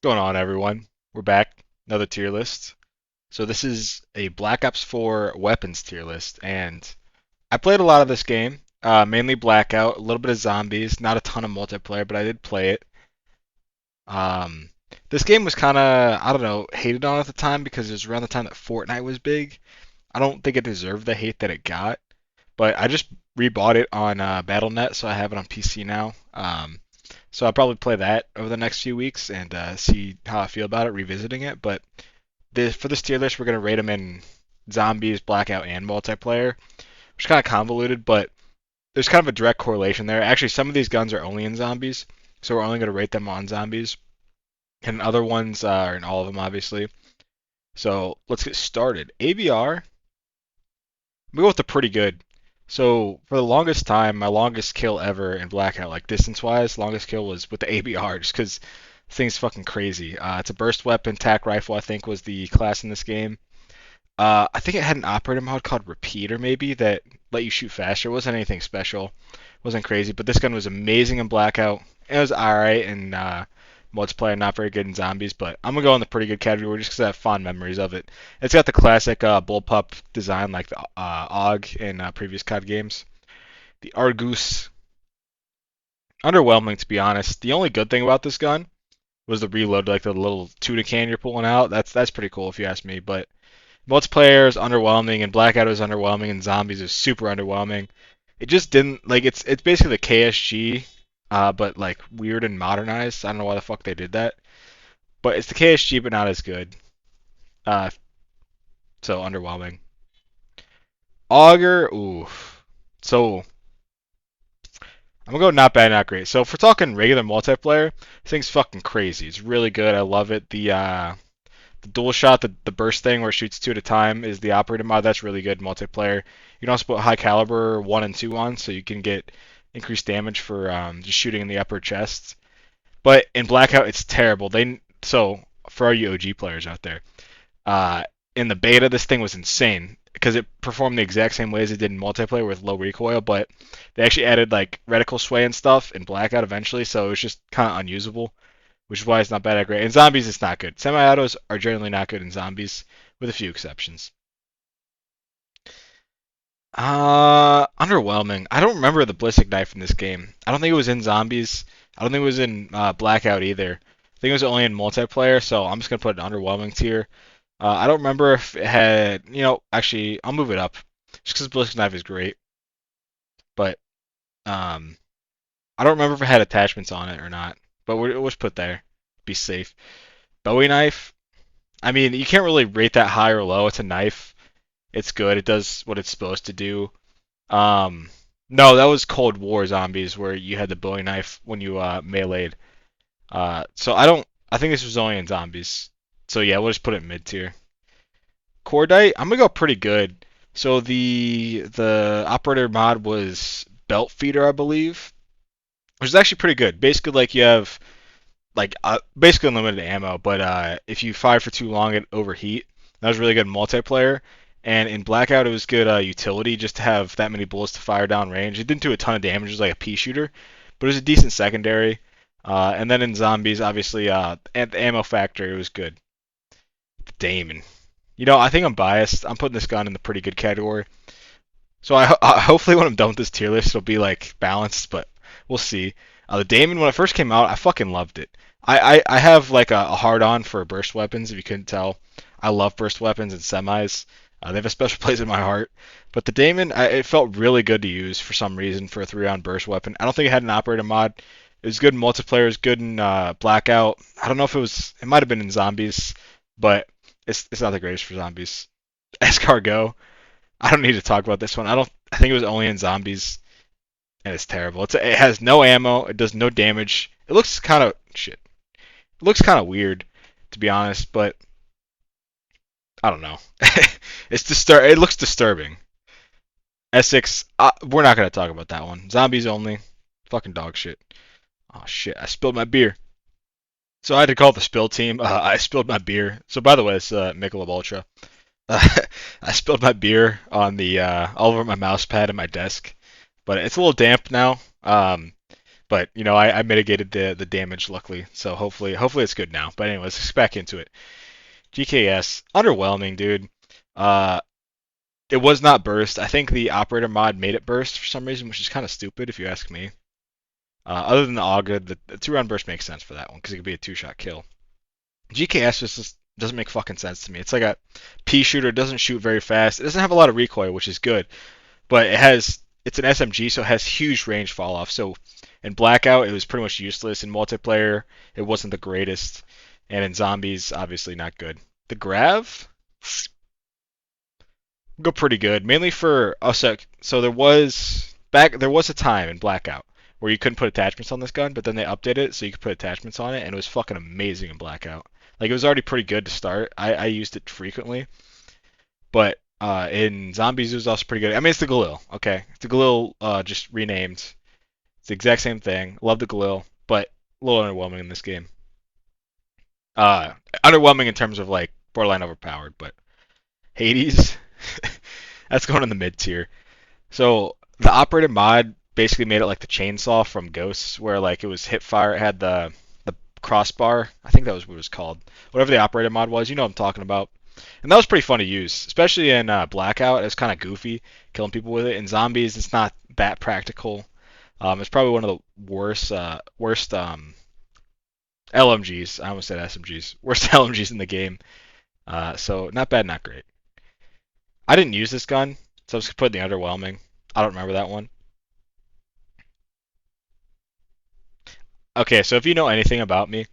Going on, everyone? We're back. Another tier list. So this is a Black Ops 4 weapons tier list, and I played a lot of this game. Mainly Blackout, a little bit of zombies, not a ton of multiplayer, but I did play it. Um, this game was kind of, I don't know, hated on at the time because it was around the time that Fortnite was big. I don't think it deserved the hate that it got, but I just rebought it on Battle.net, so I have it on PC now. So I'll probably play that over the next few weeks and see how I feel about it, revisiting it. But for this tier list, we're gonna rate them in zombies, blackout, and multiplayer, which is kind of convoluted, but there's kind of a direct correlation there. Actually, some of these guns are only in zombies, so we're only gonna rate them on zombies, and other ones are in all of them, obviously. So let's get started. ABR, we go with the pretty good. So for the longest time, my longest kill ever in Blackout, like distance-wise, longest kill was with the ABR, just because thing's fucking crazy. It's a burst weapon, tac rifle, I think was the class in this game. I think it had an operator mod called Repeater, maybe, that let you shoot faster. It wasn't anything special, it wasn't crazy, but this gun was amazing in Blackout. It was alright in multiplayer, not very good in zombies, but I'm gonna go in the pretty good category just because I have fond memories of it. It's got the classic bullpup design like the AUG in previous COD games. The Argus, underwhelming to be honest. The only good thing about this gun was the reload, like the little tuna can you're pulling out. That's pretty cool if you ask me. But multiplayer is underwhelming, and Blackout is underwhelming, and Zombies is super underwhelming. It just didn't like it's basically the KSG, but like weird and modernized. I don't know why the fuck they did that, but it's the KSG, but not as good. Uh, so underwhelming. Augur, ooh. So I'm gonna go not bad, not great. So if we're talking regular multiplayer, this thing's fucking crazy. It's really good. I love it. The dual shot, the burst thing where it shoots two at a time is the operator mod. That's really good multiplayer. You can also put high caliber 1 and 2 on, so you can get increased damage for just shooting in the upper chest. But in Blackout, it's terrible. So for all you OG players out there, uh, in the beta, this thing was insane because it performed the exact same way as it did in multiplayer with low recoil, but they actually added like reticle sway and stuff in Blackout eventually, so it was just kind of unusable, which is why it's not bad at great. In zombies, it's not good. Semi-autos are generally not good in zombies, with a few exceptions. Underwhelming. I don't remember the ballistic knife in this game. I don't think it was in zombies. I don't think it was in Blackout either. I think it was only in multiplayer, so I'm just gonna put an underwhelming tier. I don't remember if it had, actually, I'll move it up just because ballistic knife is great, but um, I don't remember if it had attachments on it or not. But we'll just put there, be safe. Bowie knife. I mean, you can't really rate that high or low. It's a knife. It's good. It does what it's supposed to do. Um, no, that was Cold War zombies where you had the Bowie knife when you meleeed. So I don't. I think this was only in zombies. So yeah, we'll just put it mid tier. Cordite, I'm gonna go pretty good. So the operator mod was Belt Feeder, I believe, which is actually pretty good. Basically, like you have like basically unlimited ammo, but if you fire for too long, it overheat. That was really good in multiplayer. And in Blackout, it was good utility just to have that many bullets to fire down range. It didn't do a ton of damage, it was like a pea shooter, but it was a decent secondary. And then in zombies, obviously, at the ammo factor, it was good. The Daemon. I think I'm biased. I'm putting this gun in the pretty good category. So hopefully when I'm done with this tier list, it'll be like balanced, but we'll see. The Daemon, when it first came out, I fucking loved it. I have like a hard on for burst weapons, if you couldn't tell. I love burst weapons and semis. They have a special place in my heart. But the Daemon, it felt really good to use for some reason for a 3-round burst weapon. I don't think it had an operator mod. It was good in multiplayer, it was good in Blackout. I don't know if it might have been in zombies, but it's not the greatest for zombies. Escargot. I don't need to talk about this one. I think it was only in zombies, and it's terrible. It has no ammo. It does no damage. It looks kind of shit. It looks kind of weird, to be honest. But I don't know. It looks disturbing. Essex. We're not gonna talk about that one. Zombies only. Fucking dog shit. Oh shit! I spilled my beer. So I had to call the spill team. I spilled my beer. So by the way, it's Michelob Ultra. I spilled my beer on the all over my mouse pad and my desk, but it's a little damp now. But I mitigated the damage luckily, so hopefully it's good now. But anyways, let's get back into it. GKS underwhelming, dude. Uh, it was not burst. I think the operator mod made it burst for some reason, which is kind of stupid if you ask me. Other than the Auga, the two-round burst makes sense for that one because it could be a two-shot kill. GKS just doesn't make fucking sense to me. It's like a pea shooter, doesn't shoot very fast. It doesn't have a lot of recoil, which is good, but it's an SMG, so it has huge range fall off. So in Blackout, it was pretty much useless. In multiplayer, it wasn't the greatest, and in zombies, obviously not good. The Grav go pretty good, mainly for so there was a time in Blackout where you couldn't put attachments on this gun, but then they updated it so you could put attachments on it, and it was fucking amazing in Blackout. Like it was already pretty good to start. I used it frequently, but in Zombies it was also pretty good. I mean it's the Galil, okay? It's the Galil just renamed. It's the exact same thing. Love the Galil, but a little underwhelming in this game. Uh, Underwhelming in terms of like borderline overpowered, but Hades, that's going in the mid tier. So the operator mod basically made it like the chainsaw from Ghosts, where like it was hip fire. It had the crossbar. I think that was what it was called. Whatever the operator mod was, you know what I'm talking about. And that was pretty fun to use, especially in Blackout. It was kind of goofy, killing people with it. In Zombies, it's not that practical. It's probably one of the worst LMGs. I almost said SMGs. Worst LMGs in the game. So not bad, not great. I didn't use this gun, so I was putting the underwhelming. I don't remember that one. Okay, so if you know anything about me,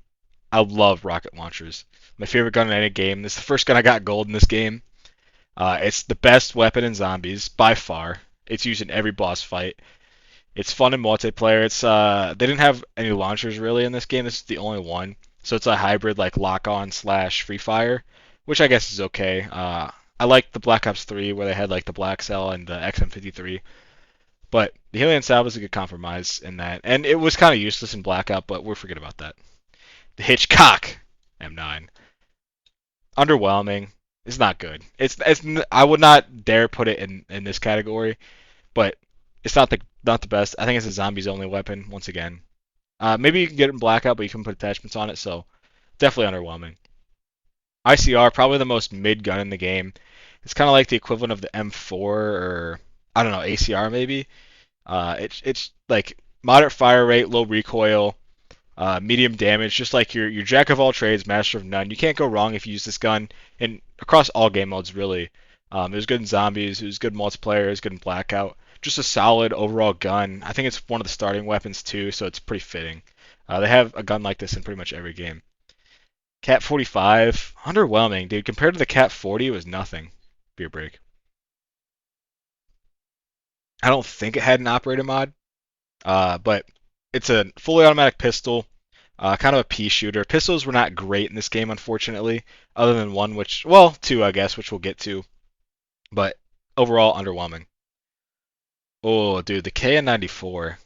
I love rocket launchers. My favorite gun in any game. This is the first gun I got gold in this game. It's the best weapon in zombies by far. It's used in every boss fight. It's fun in multiplayer. They didn't have any launchers really in this game. This is the only one. So it's a hybrid like lock on slash free fire, which I guess is okay. I like the Black Ops 3 where they had like the Black Cell and the XM53. But the Helion Salve was a good compromise in that, and it was kind of useless in Blackout, but we'll forget about that. The Hitchcock M9, underwhelming. It's not good. It's I would not dare put it in this category, but it's not the best. I think it's a zombies only weapon once again. Maybe you can get it in Blackout, but you can put attachments on it, so definitely underwhelming. ICR probably the most mid gun in the game. It's kind of like the equivalent of the M4 or I don't know ACR maybe. It's like moderate fire rate, low recoil, medium damage, just like your jack of all trades, master of none. You can't go wrong if you use this gun, and across all game modes really. It was good in zombies, it was good in multiplayer, it was good in blackout. Just a solid overall gun. I think it's one of the starting weapons too, so it's pretty fitting. They have a gun like this in pretty much every game. Cat 45, underwhelming, dude. Compared to the Cat 40, it was nothing. Beer break. I don't think it had an operator mod. But it's a fully automatic pistol, kind of a pea shooter. Pistols were not great in this game, unfortunately, other than one, two, I guess, which we'll get to. But overall, underwhelming. Oh, dude, the KN94.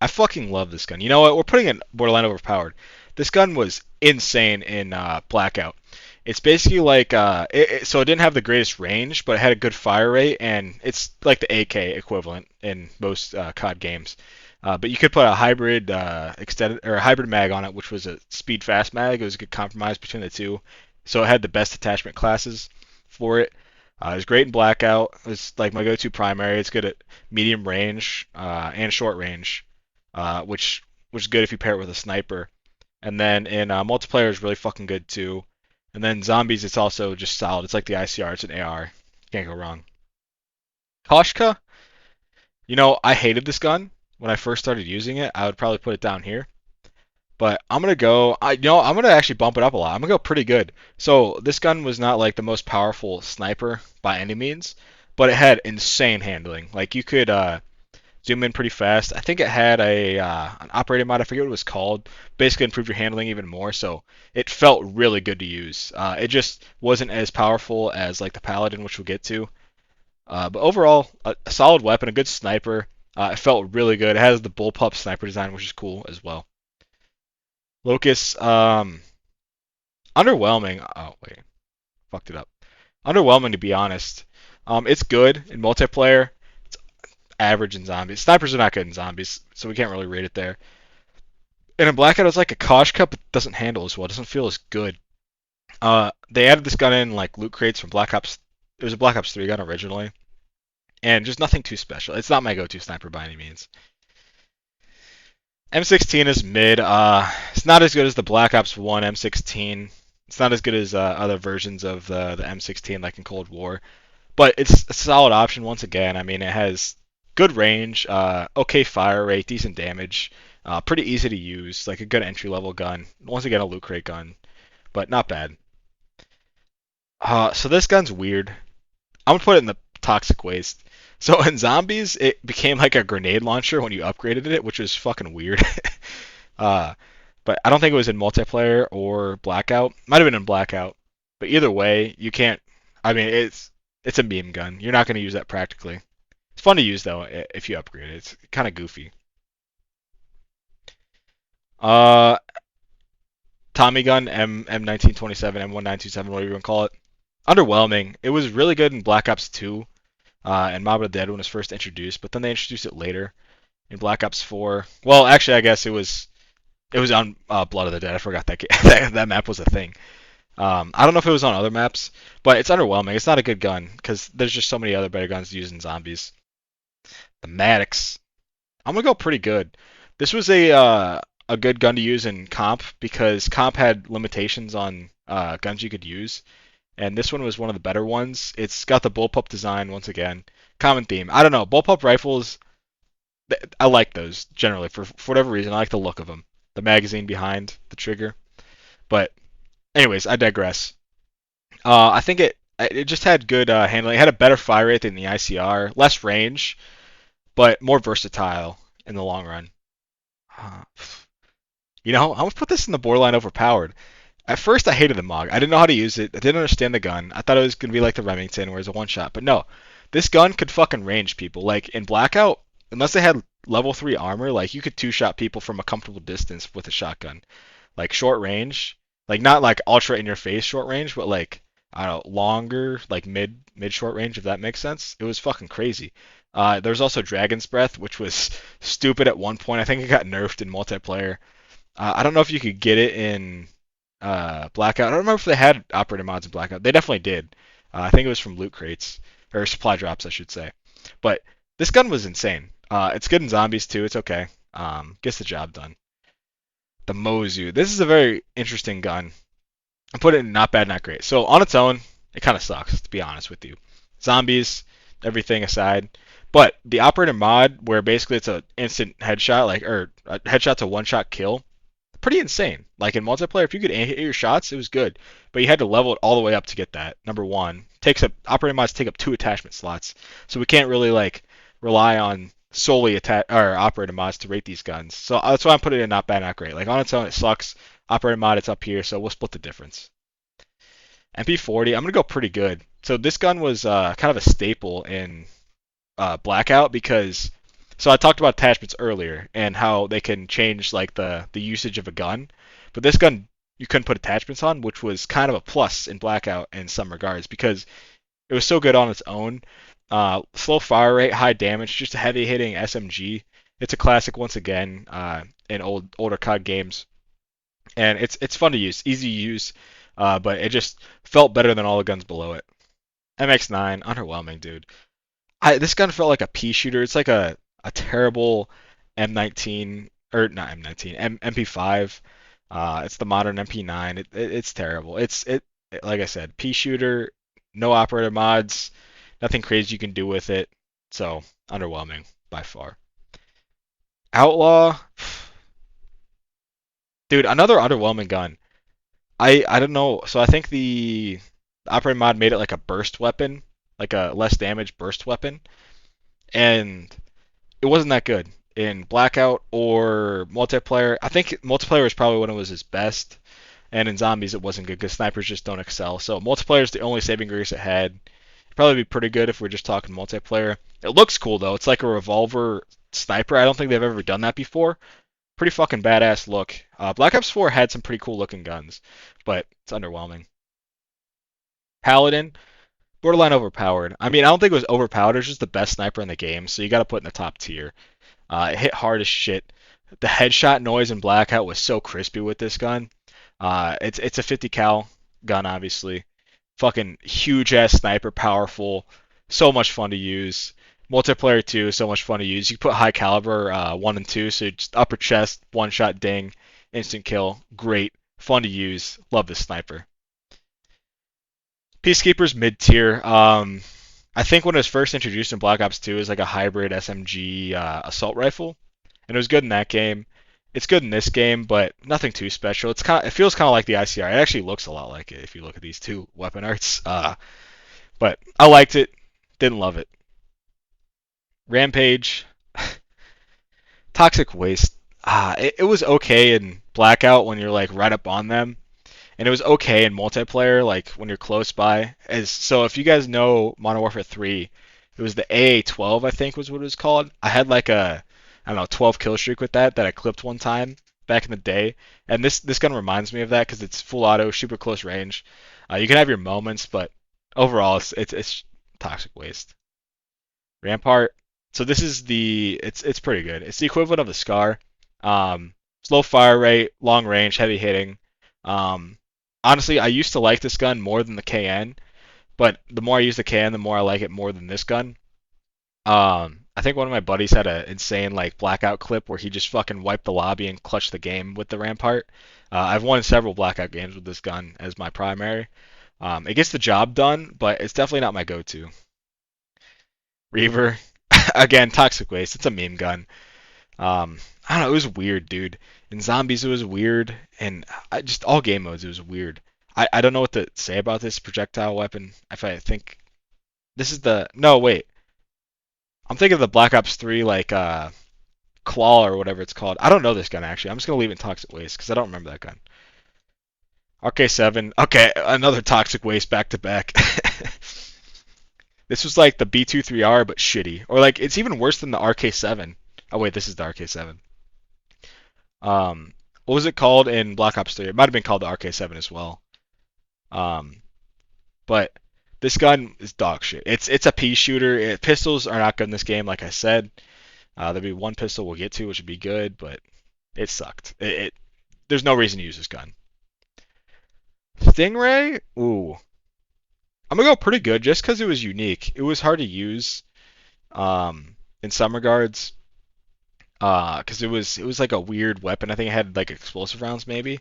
I fucking love this gun. You know what? We're putting it borderline overpowered. This gun was insane in Blackout. It's basically like so it didn't have the greatest range, but it had a good fire rate, and it's like the AK equivalent in most COD games. But you could put a hybrid extended or a hybrid mag on it, which was a speed fast mag. It was a good compromise between the two. So it had the best attachment classes for it. It was great in Blackout. It's like my go-to primary. It's good at medium range and short range, which is good if you pair it with a sniper. And then in multiplayer is really fucking good too. And then zombies, it's also just solid. It's like the ICR. It's an AR. Can't go wrong. Koshka, I hated this gun when I first started using it. I would probably put it down here. But I'm gonna go. I'm gonna actually bump it up a lot. I'm gonna go pretty good. So this gun was not like the most powerful sniper by any means, but it had insane handling. Like you could zoom in pretty fast. I think it had a an operating mod. I forget what it was called. Basically, improved your handling even more. So it felt really good to use. It just wasn't as powerful as like the Paladin, which we'll get to. But overall, a solid weapon, a good sniper. It felt really good. It has the bullpup sniper design, which is cool as well. Locust, underwhelming. Oh wait, fucked it up. Underwhelming to be honest. It's good in multiplayer. It's, average in zombies. Snipers are not good in zombies, so we can't really rate it there. And in Blackout, it's like a Kosh Cup, but it doesn't handle as well. It doesn't feel as good. They added this gun in like loot crates from Black Ops. It was a Black Ops 3 gun originally, and just nothing too special. It's not my go-to sniper by any means. M16 is mid. It's not as good as the Black Ops 1 M16. It's not as good as other versions of the M16 like in Cold War, but it's a solid option once again. I mean, it has good range, okay fire rate, decent damage, pretty easy to use, like a good entry level gun. Once again, a loot crate gun, but not bad. So this gun's weird. I'm gonna put it in the toxic waste. So in zombies, it became like a grenade launcher when you upgraded it, which was fucking weird. uh, but I don't think it was in multiplayer or blackout. Might have been in blackout. But either way, you can't. I mean, it's a meme gun. You're not gonna use that practically. It's fun to use though if you upgrade it. It's kind of goofy. Uh, Tommy gun M1927 M1927 whatever you want to call it. Underwhelming. It was really good in Black Ops 2 and Mob of the Dead when it was first introduced, but then they introduced it later in Black Ops 4. Well, actually, I guess it was on Blood of the Dead. I forgot that that map was a thing. I don't know if it was on other maps, but it's underwhelming. It's not a good gun because there's just so many other better guns to use in zombies. The Maddox. I'm gonna go pretty good. This was a good gun to use in comp because comp had limitations on guns you could use, and this one was one of the better ones. It's got the bullpup design once again. Common theme. I don't know. Bullpup rifles. I like those generally for whatever reason. I like the look of them. The magazine behind the trigger. But anyways, I digress. I think it just had good handling. It had a better fire rate than the ICR, less range, but more versatile in the long run. Uh, I'm gonna put this in the borderline overpowered. At first, I hated the Mog. I didn't know how to use it. I didn't understand the gun. I thought it was gonna be like the Remington, where it's a one shot. But no, this gun could fucking range people. Like in Blackout, unless they had level 3 armor, like you could two shot people from a comfortable distance with a shotgun. Like short range, like not like ultra in your face short range, but like I don't know, longer, like mid short range, if that makes sense. It was fucking crazy. There's also Dragon's Breath, which was stupid at one point. I think it got nerfed in multiplayer. I don't know if you could get it in Blackout. I don't remember if they had operator mods in Blackout. They definitely did. I think it was from loot crates or supply drops, I should say. But this gun was insane. It's good in zombies too. It's okay. Gets the job done. The Mozu. This is a very interesting gun. I put it in not bad, not great. So on its own, it kind of sucks to be honest with you. Zombies, everything aside. But the operator mod, where basically it's an instant headshot, like or a headshot's a one-shot kill, pretty insane. Like in multiplayer, if you could hit your shots, it was good, but you had to level it all the way up to get that. Number one, takes up operating mods take up 2 attachment slots, so we can't really like rely on solely or operating mods to rate these guns. So that's why I'm putting it in not bad, not great. Like on its own, it sucks. Operating mod, it's up here, so we'll split the difference. MP40, I'm gonna go pretty good. So this gun was kind of a staple in Blackout because so I talked about attachments earlier and how they can change like the usage of a gun, but this gun you couldn't put attachments on, which was kind of a plus in Blackout in some regards because it was so good on its own. Slow fire rate, high damage, just a heavy hitting SMG. It's a classic once again in older COD games, and it's fun to use, easy to use, but it just felt better than all the guns below it. MX9, underwhelming, dude. This gun felt like a pea shooter. It's like a terrible M19 or not M19 MP5. It's the modern MP9. It's terrible. Like I said, pea shooter, no operator mods, nothing crazy you can do with it. So underwhelming by far. Outlaw, dude, another underwhelming gun. I don't know. So I think the operator mod made it like a burst weapon, like a less damage burst weapon, and it wasn't that good in Blackout or multiplayer. I think multiplayer was probably when it was its best, and in zombies it wasn't good because snipers just don't excel. So multiplayer is the only saving grace it had. It'd probably be pretty good if we're just talking multiplayer. It looks cool though. It's like a revolver sniper. I don't think they've ever done that before. Pretty fucking badass look. Black Ops 4 had some pretty cool looking guns, but it's underwhelming. Paladin. borderline overpowered. I mean, I don't think it was overpowered. It was just the best sniper in the game, so you got to put in the top tier. It hit hard as shit. The headshot noise in Blackout was so crispy with this gun. It's a 50 cal gun, obviously. Fucking huge ass sniper, powerful, so much fun to use. Multiplayer too, so much fun to use. You can put high caliber 1 and 2, so just upper chest, one shot ding, instant kill, great, fun to use. Love this sniper. Peacekeeper's mid tier. I think when it was first introduced in Black Ops 2, it was like a hybrid SMG assault rifle, and it was good in that game. It's good in this game, but nothing too special. It feels kind of like the ICR. It actually looks a lot like it if you look at these two weapon arts. But I liked it, didn't love it. Rampage, Toxic Waste. It was okay in Blackout when you're like right up on them, and it was okay in multiplayer, like when you're close by. As so, if you guys know Modern Warfare 3, it was the AA-12, I think was what it was called. I had like a, I don't know, 12 kill streak with that I clipped one time back in the day, and this gun reminds me of that because it's full auto, super close range. You can have your moments, but overall, it's toxic waste. Rampart. So this is it's pretty good. It's the equivalent of the Scar. Slow fire rate, long range, heavy hitting. Um, Honestly, I used to like this gun more than the KN, but the more I use the KN, the more I like it more than this gun. I think one of my buddies had an insane like blackout clip where he just fucking wiped the lobby and clutched the game with the Rampart. I've won several blackout games with this gun as my primary. It gets the job done, but it's definitely not my go-to. Reaver, again, toxic waste. It's a meme gun. I don't know. It was weird, dude. In zombies, it was weird, and just all game modes, it was weird. I don't know what to say about this projectile weapon. If I think this is the no wait, I'm thinking of the Black Ops 3 like claw or whatever it's called. I don't know this gun actually. I'm just gonna leave it in toxic waste because I don't remember that gun. RK7. Okay, another toxic waste back to back. This was like the B23R but shitty, or like it's even worse than the RK7. Oh wait, this is the RK7. What was it called in Black Ops 3? It might have been called the RK7 as well. Um, but this gun is dog shit. It's a pea shooter. Pistols are not good in this game, like I said. There'll be one pistol we'll get to, which would be good, but it sucked. There's no reason to use this gun. Stingray, ooh, I'm gonna go pretty good just because it was unique. It was hard to use, in some regards, because it was like a weird weapon. I think it had like explosive rounds maybe,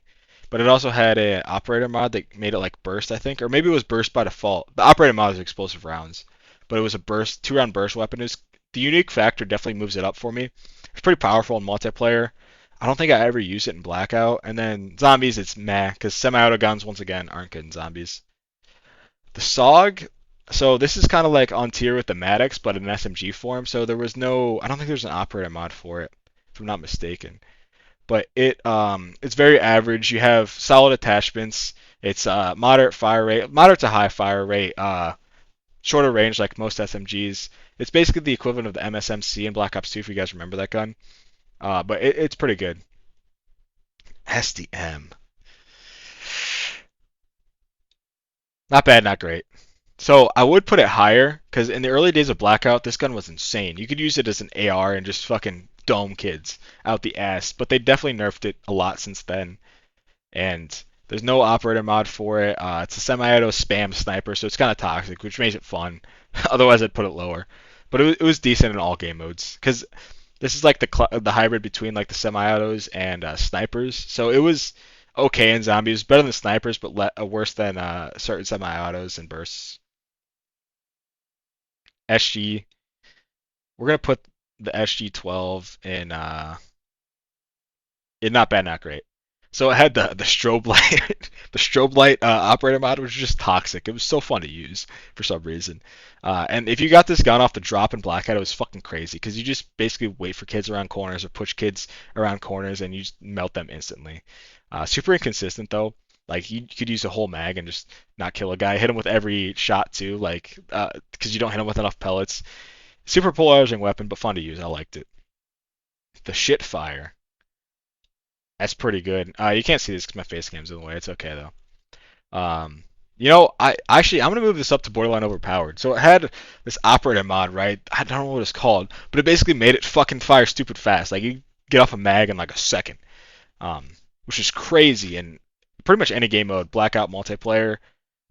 but it also had a operator mod that made it like burst, I think, or maybe it was burst by default. The operator mod is explosive rounds, but it was a burst, 2 round burst weapon. The unique factor definitely moves it up for me. It's pretty powerful in multiplayer. I don't think I ever used it in Blackout. And then zombies, it's meh, because semi-auto guns once again aren't good in zombies. The SOG, so this is kind of like on tier with the Maddox, but in SMG form. So there was no, I don't think there's an operator mod for it, if I'm not mistaken. But it's very average. You have solid attachments. It's moderate fire rate, moderate to high fire rate, shorter range like most SMGs. It's basically the equivalent of the MSMC in Black Ops 2, if you guys remember that gun. But it's pretty good. SDM, not bad, not great. So I would put it higher because in the early days of Blackout, this gun was insane. You could use it as an AR and just fucking dome kids out the ass. But they definitely nerfed it a lot since then. And there's no operator mod for it. It's a semi-auto spam sniper, so it's kind of toxic, which makes it fun. Otherwise, I'd put it lower. But it was decent in all game modes because this is like the hybrid between like the semi-autos and snipers. So it was okay in zombies, better than snipers, but worse than certain semi-autos and bursts. SG. We're gonna put the SG12 in not bad, not great. So it had the strobe light, the strobe light operator mod, which was just toxic. It was so fun to use for some reason. And if you got this gun off the drop in Blackout, it was fucking crazy because you just basically wait for kids around corners or push kids around corners and you just melt them instantly. Super inconsistent though. Like you could use a whole mag and just not kill a guy. Hit him with every shot too, like because you don't hit him with enough pellets. Super polarizing weapon, but fun to use. I liked it. The shit fire. That's pretty good. You can't see this because my face cam's in the way. It's okay though. I'm gonna move this up to borderline overpowered. So it had this operator mod, right? I don't know what it's called, but it basically made it fucking fire stupid fast. Like you get off a mag in like a second, um, which is crazy. And pretty much any game mode, blackout multiplayer,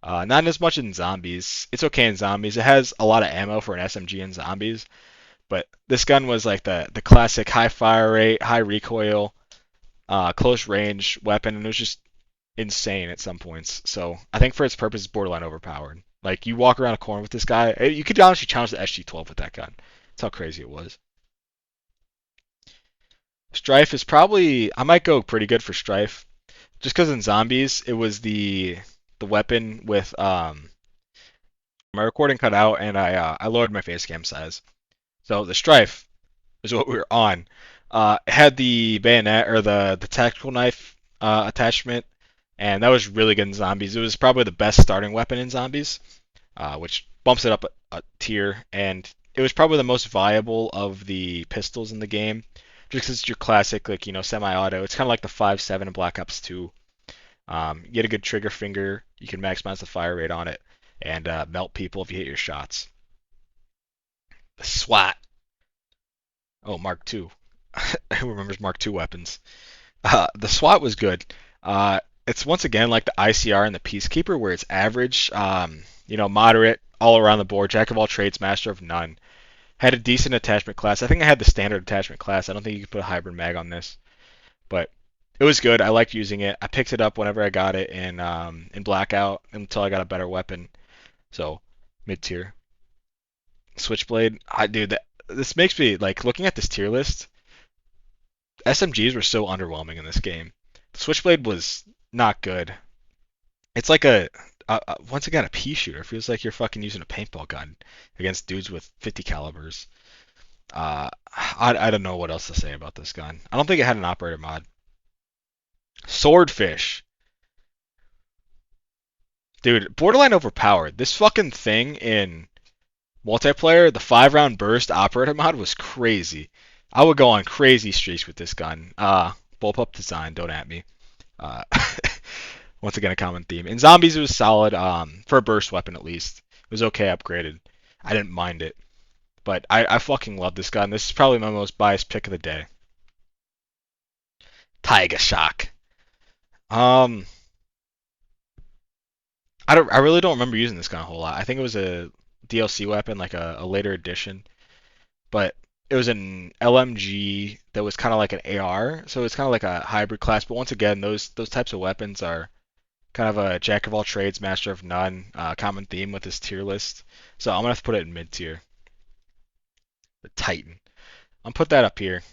not as much in zombies. It's okay in zombies. It has a lot of ammo for an SMG in zombies, but this gun was like the classic high fire rate, high recoil, close range weapon, and it was just insane at some points. So I think for its purpose, it's borderline overpowered. Like you walk around a corner with this guy, you could honestly challenge the SG-12 with that gun. That's how crazy it was. Strife is probably I might go pretty good for Strife, just because in zombies it was the weapon with my recording cut out and I lowered my face cam size. So the Strife is what we were on. It had the bayonet or the tactical knife attachment, and that was really good in zombies. It was probably the best starting weapon in zombies, which bumps it up a tier, and it was probably the most viable of the pistols in the game, just because it's your classic, like semi-auto. It's kind of like the 5.7 in Black Ops 2. You get a good trigger finger, you can maximize the fire rate on it, and melt people if you hit your shots. The SWAT. Oh, Mark II. Who remembers Mark II weapons? The SWAT was good. It's once again like the ICR and the Peacekeeper, where it's average, moderate, all around the board, jack of all trades, master of none. Had a decent attachment class. I think I had the standard attachment class. I don't think you could put a hybrid mag on this, but it was good. I liked using it. I picked it up whenever I got it in Blackout until I got a better weapon. So mid tier. Switchblade. This makes me like looking at this tier list. SMGs were so underwhelming in this game. The Switchblade was not good. It's like once again a pea shooter. It feels like you're fucking using a paintball gun against dudes with 50 calibers. I don't know what else to say about this gun. I don't think it had an operator mod. Swordfish, dude, borderline overpowered. This fucking thing in multiplayer, the 5 round burst operator mod was crazy. I would go on crazy streaks with this gun. Bullpup design, don't at me. Uh, Once again, a common theme. In zombies, it was solid. For a burst weapon at least, it was okay upgraded. I didn't mind it, but I fucking love this gun. This is probably my most biased pick of the day. Tiger Shock. Um, I really don't remember using this gun a whole lot. I think it was a DLC weapon, like a later edition, but it was an LMG that was kind of like an AR, so it's kind of like a hybrid class. But once again, those types of weapons are kind of a jack of all trades, master of none, common theme with this tier list. So I'm gonna have to put it in mid tier. The Titan. I'm put that up here.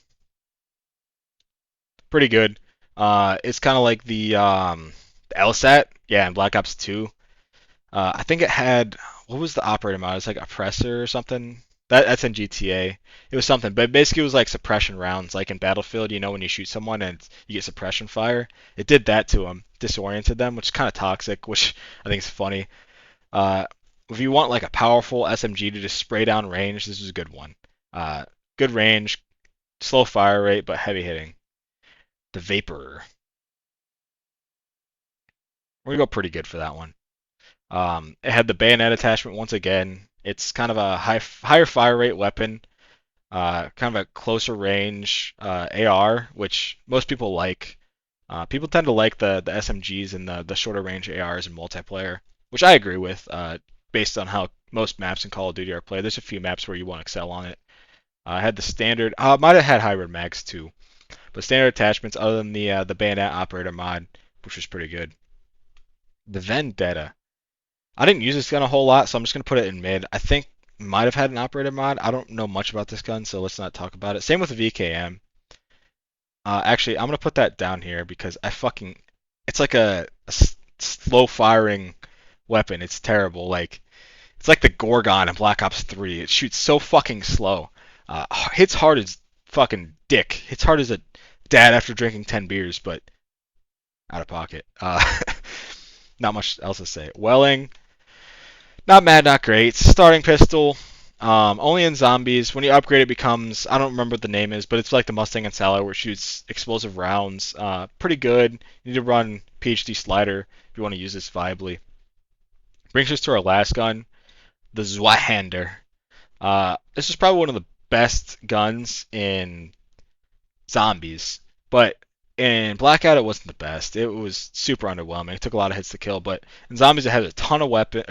Pretty good. It's kind of like the LSAT, yeah, in Black Ops 2. I think it had what was the operator mod? It was like oppressor or something. That's in GTA. It was something, but basically it was like suppression rounds, like in Battlefield. When you shoot someone and you get suppression fire. It did that to them, disoriented them, which is kind of toxic, which I think is funny. Uh, if you want like a powerful SMG to just spray down range, this is a good one. Good range, slow fire rate, but heavy hitting. The Vapor. We're gonna go pretty good for that one. It had the bayonet attachment once again. It's kind of a higher fire rate weapon, kind of a closer range AR, which most people like. People tend to like the SMGs and the shorter range ARs in multiplayer, which I agree with, based on how most maps in Call of Duty are played. There's a few maps where you want to excel on it. I had the standard, might have had hybrid mags too, but standard attachments other than the bayonet operator mod, which was pretty good. The Vendetta. I didn't use this gun a whole lot, so I'm just gonna put it in mid. I think might have had an operator mod. I don't know much about this gun, so let's not talk about it. Same with the VKM. Actually, I'm gonna put that down here because it's like a slow firing weapon. It's terrible. Like it's like the Gorgon in Black Ops 3. It shoots so fucking slow. Hits hard as fucking dick. Hits hard as a dad after drinking 10 beers, but out of pocket. Not much else to say. Welling. Not bad, not great. Starting pistol, only in zombies. When you upgrade, it becomes I don't remember what the name is, but it's like the Mustang and Salah where it shoots explosive rounds. Pretty good. You need to run PhD slider if you want to use this viably. Brings us to our last gun, the Zweihander. This is probably one of the best guns in zombies, but in Blackout it wasn't the best. It was super underwhelming. It took a lot of hits to kill, but in zombies it has a ton of weapons,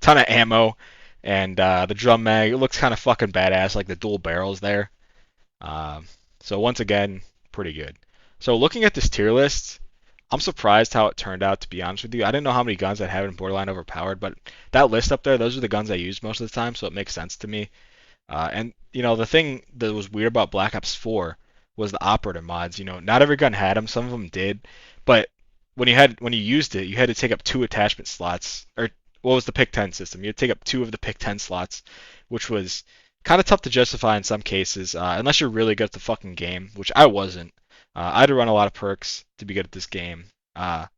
ton of ammo, and the drum mag. It looks kind of fucking badass, like the dual barrels there. Um, so once again, pretty good. So looking at this tier list, I'm surprised how it turned out. To be honest with you, I didn't know how many guns I'd have in Borderline overpowered, but that list up there, those are the guns I use most of the time, so it makes sense to me. And the thing that was weird about Black Ops 4 was the operator mods. Not every gun had them. Some of them did, but when you used it, you had to take up two attachment slots. Or what was the Pick 10 system? You had to take up two of the Pick 10 slots, which was kind of tough to justify in some cases, unless you're really good at the fucking game, which I wasn't. I had to run a lot of perks to be good at this game. But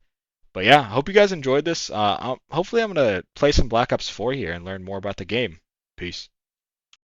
yeah, I hope you guys enjoyed this. Hopefully, I'm gonna play some Black Ops 4 here and learn more about the game. Peace.